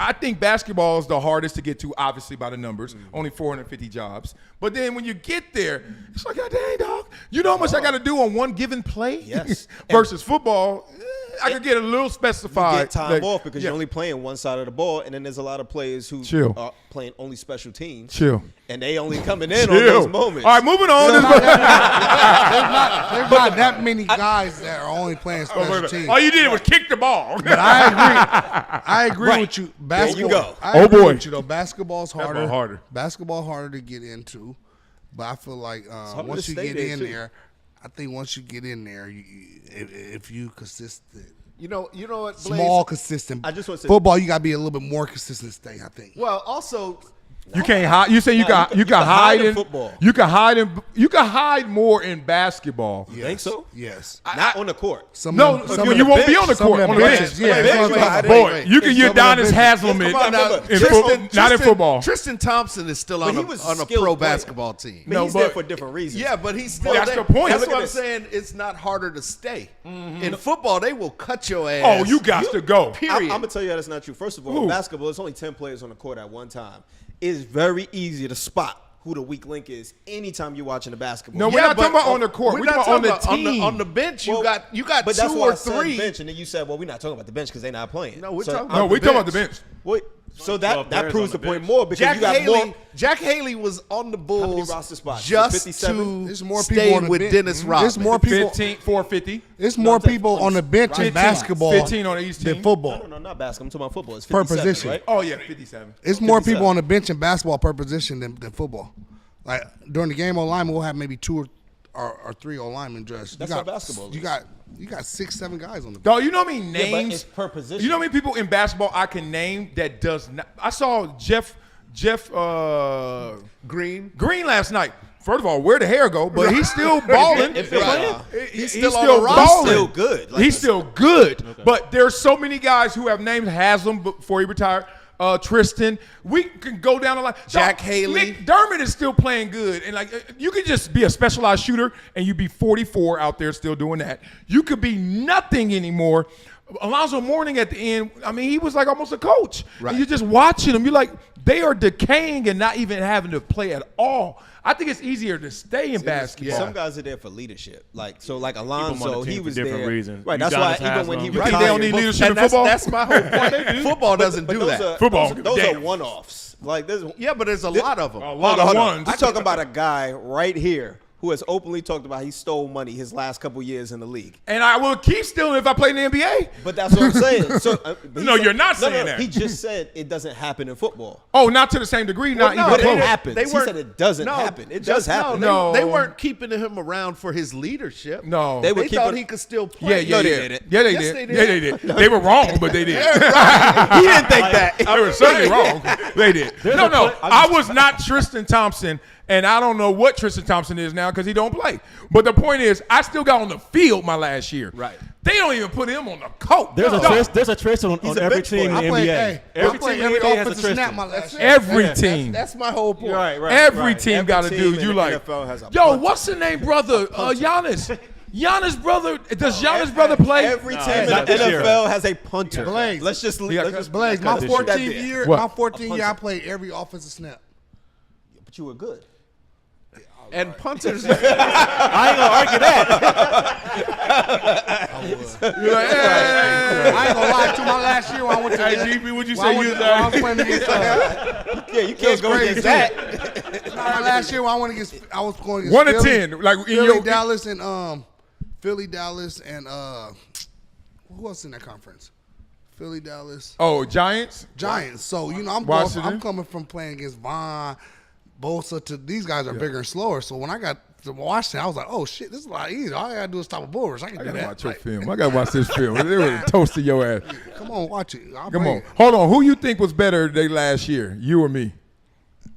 I think basketball is the hardest to get to, obviously by the numbers, only 450 jobs. But then when you get there, it's like, God dang, dog. You know how much I got to do on one given play? Yes. Versus football, I could get a little specified. You get time off because you're only playing one side of the ball, and then there's a lot of players who are playing only special teams. And they only coming in on those moments. All right, moving on. There's not that many guys that are only playing special teams. All you did was kick the ball. But I agree with you. Basketball, there you go. I agree with you, though. Basketball's harder. Basketball harder to get into. But I feel like once you get in there, I think once you get in there, if you consistent. You know what, Blaze? Small, consistent. I just want to say, football, you got to be a little bit more consistent to stay, I think. Well, also, you can't hide. You say you can hide in football. You can hide more in basketball. Yes. Think so? Yes. Not on the court. You won't be on the court. On the bench. Boy, you can use Udonis Haslem not in football. Tristan Thompson is still on a pro basketball team. But he's there for different reasons. Yeah, but he's still that's there. the point. That's what I'm saying. It's not harder to stay. In football, they will cut your ass. Oh, you got to go. Period. I'm going to tell you that's not true. First of all, in basketball, there's only 10 players on the court at one time. It's very easy to spot who the weak link is anytime you're watching the basketball. No, we're not talking about on the court. We're talking about on the team. On the bench, you got but two that's why or I said three. bench, and then you said, well, we're not talking about the bench because they're not playing. No, we're so, talking No, about we're talking about the bench. Wait, so that proves the point more because Jack you got Haley, more. Jack Haley was on the How many Bulls roster spots? just 57? There's more stay people on the with bench. Dennis Rodman. There's more people. 450. There's more people on the bench in basketball 15 on each team. than football. No, not basketball. I'm talking about football. It's Per 57, position. right? Oh, yeah, 57. It's more 57. people on the bench in basketball per position than football. Like during the game, O-lineman will have maybe 2 or 3 O-linemen dressed. That's how basketball is. You got 6-7 guys on the bench. Dog, you know how many Yeah, but names? it's per position. You know how many people in basketball I can name that does not? I saw Jeff Green. last night. First of all, where'd the hair go? But he's still balling. He's still on the roster. balling. Still good. Like He's still good. Okay. But there's so many guys who have named Haslam before he retired. Tristan, we can go down the line. Jack Haley. McDermott is still playing good, and like you could just be a specialized shooter, and you be 44 out there still doing that. You could be nothing anymore. Alonzo Mourning at the end, I mean, he was like almost a coach. Right. And you're just watching them. You're like, they are decaying and not even having to play at all. I think it's easier to stay in basketball. Some guys are there for leadership. Like Alonzo, he was different there. reasons. Right. That's why even when he You think retired, they don't need leadership in football? That's my whole point. Football doesn't do that. Football, Those damn. are one-offs. Like there's But there's a lot of them. A lot of ones. I'm talking about a guy right here who has openly talked about he stole money his last couple years in the league. And I will keep stealing if I play in the NBA. But that's what I'm saying. So, No, you're not saying that. He just said it doesn't happen in football. Oh, not to the same degree, not no, even But close. it happens. They He weren't- said it doesn't No, happen. It just- does happen. No. They weren't keeping him around for his leadership. No. They were They thought keeping- he could still Yeah, play. yeah, No, they yeah. didn't. Yeah, they Yes, did. they did. Yeah, they did. They were wrong, but they did. He didn't think that. They were certainly wrong. They did. No. I was not Tristan Thompson, and I don't know what Tristan Thompson is now because he don't play. But the point is, I still got on the field my last year. Right. They don't even put him on the court. There's a Tristan on a every bench team in player. the I played, NBA. hey, Every I played team in every the NBA has a offensive snap Tristan. my last year. Every team. That's my whole point. Every team got to do. team You in the like, NFL has a yo, punter. what's the name, brother? Giannis. Giannis' brother. Does Giannis' brother play? Every team in not the this year. NFL has a punter. Blaze. Let's just Blaze, my cut this 14th shit. year, What? my 14th year, I played every offensive snap. But you were good. And punters. I ain't gonna argue that. You're like, hey. I ain't gonna lie to my last year when I went to Hey, GP, what'd you when I say? went- You was when I was playing against Yeah, you can't go crazy, against that. my last year when I was going against 1 to Philly, 10. Like in Philly, your Dallas, and Philly, Dallas, and who else in that conference? Philly, Dallas, Giants. Giants. So I'm Washington. coming from playing against Vaughn, Bosa. To these guys are bigger and slower. So when I got to Washington, I was like, oh shit, this is a lot easier. All I gotta do is stop a bull rush. I can I do gotta that. watch your Like, film. I gotta watch this film. They were toasting your ass. come on, watch it. Come on. Hold on. Who you think was better they last year? You or me?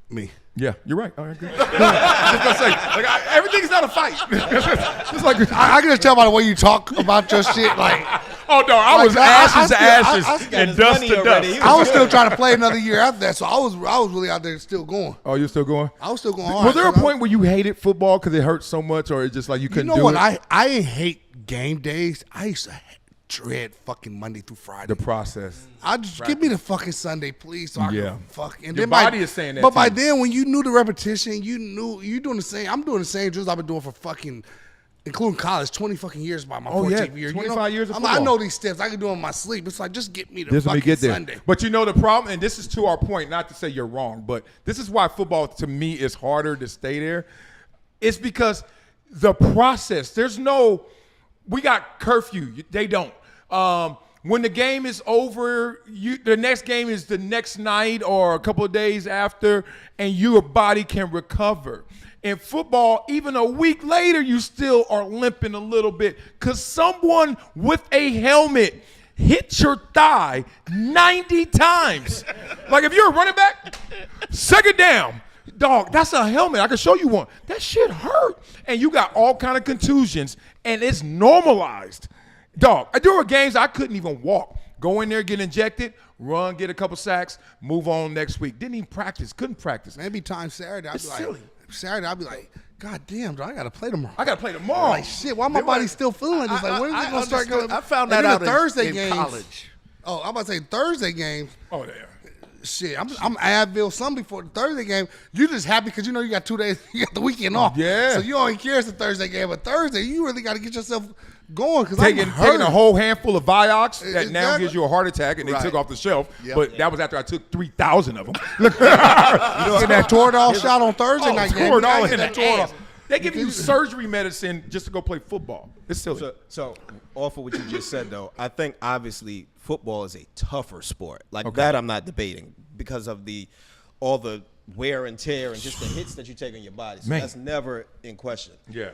Me. Yeah, you're right. All right, good. Just gonna say, like, everything's not a fight. It's like I can just tell by the way you talk about your shit. Like, oh no, I was Like, ashes to I ashes got and his dust money to already. dust. I was still trying to play another year after that, so I was really out there still going. Oh, you're still going? I was still going hard. Was there a 'cause point where you hated football because it hurt so much, or it's just like you you couldn't know do what? it? I hate game days. I used to dread fucking Monday through Friday. The process. I just give me the fucking Sunday, please. So I can fuck. And Your then body is saying that. But to by you. then, when you knew the repetition, you knew you doing the same. I'm doing the same drills I've been doing for fucking, including college, 20 fucking years by my 14th year. 25 years of I football. know these steps. I can do them in my sleep. It's like, just get me the This when we fucking get there. Sunday. But you know the problem, and this is to our point, not to say you're wrong, but this is why football to me is harder to stay there. It's because the process. There's no, we got curfew. They don't. When the game is over, the next game is the next night or a couple of days after, and your body can recover. In football, even a week later, you still are limping a little bit because someone with a helmet hit your thigh 90 times. Like if you're a running back, second down, dog, that's a helmet. I can show you one. That shit hurt. And you got all kind of contusions, and it's normalized. Dog, there were games I couldn't even walk. Go in there, get injected, run, get a couple sacks, move on next week. Didn't even practice, couldn't practice. Maybe time Saturday, I'd be like, God damn, dog, I got to play tomorrow. I got to play tomorrow. Like, shit, why my body still feeling this? Like, when is it going to start going? I found that out Thursday in games. college. Oh, I'm about to say Thursday games. Oh, yeah. Shit, I'm Advil some before the Thursday game. You just happy because you know you got 2 days, you got the weekend off. Yeah. So you only care it's the Thursday game, but Thursday you really got to get yourself going because Taking a whole handful of Vioxx that now Exactly. gives you a heart attack, and they took off the shelf. Yep. But that was after I took 3,000 of them. You know, that Toradol shot on Thursday night game. Toradol You in gotta the get that ass. They give you surgery medicine just to go play football. It's silly. So off of what you just said, though, I think obviously football is a tougher sport. Like that I'm not debating because of all the wear and tear and just the hits that you take on your body. So that's never in question. Yeah.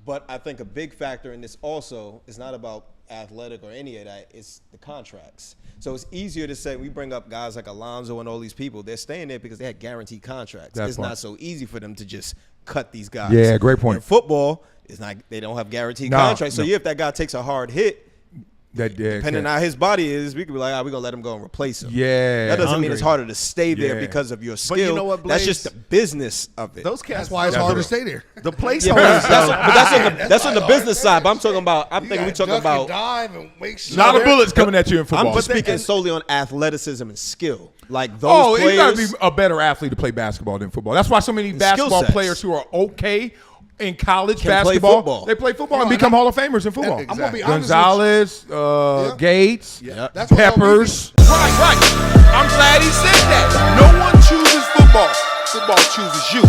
But I think a big factor in this also is not about athletic or any of that. It's the contracts. So it's easier to say, we bring up guys like Alonzo and all these people. They're staying there because they had guaranteed contracts. It's not so easy for them to just cut these guys. Yeah, great point. In football, it's not. They don't have guaranteed contracts. So if that guy takes a hard hit, depending on how his body is, we could be like, we're going to let him go and replace him. Yeah. That doesn't mean it's harder to stay there because of your skill. But you know what, That's Blaze? just the business of it. Those cats. That's why it's hard to stay there. The place. Yeah, but that's on the business side. But I'm talking about. I'm thinking we talking about. Dive and make sure A lot of bullets coming at you in football. I'm just speaking solely on athleticism and skill. Like those you got to be players. a better athlete to play basketball than football. That's why so many basketball sets. players who are okay in college Can play basketball, football. they play football and become Hall of Famers in football. I'm gonna be honest Gonzalez, Gates, That's what Peppers. Right. I'm glad he said that. No one chooses football. Football chooses you.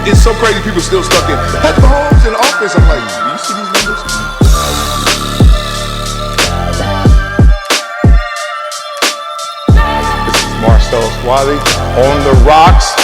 It's so crazy people still stuck in Patrick Mahomes in the offense. I'm like, do you see these numbers? This is Marcellus Wiley on the rocks.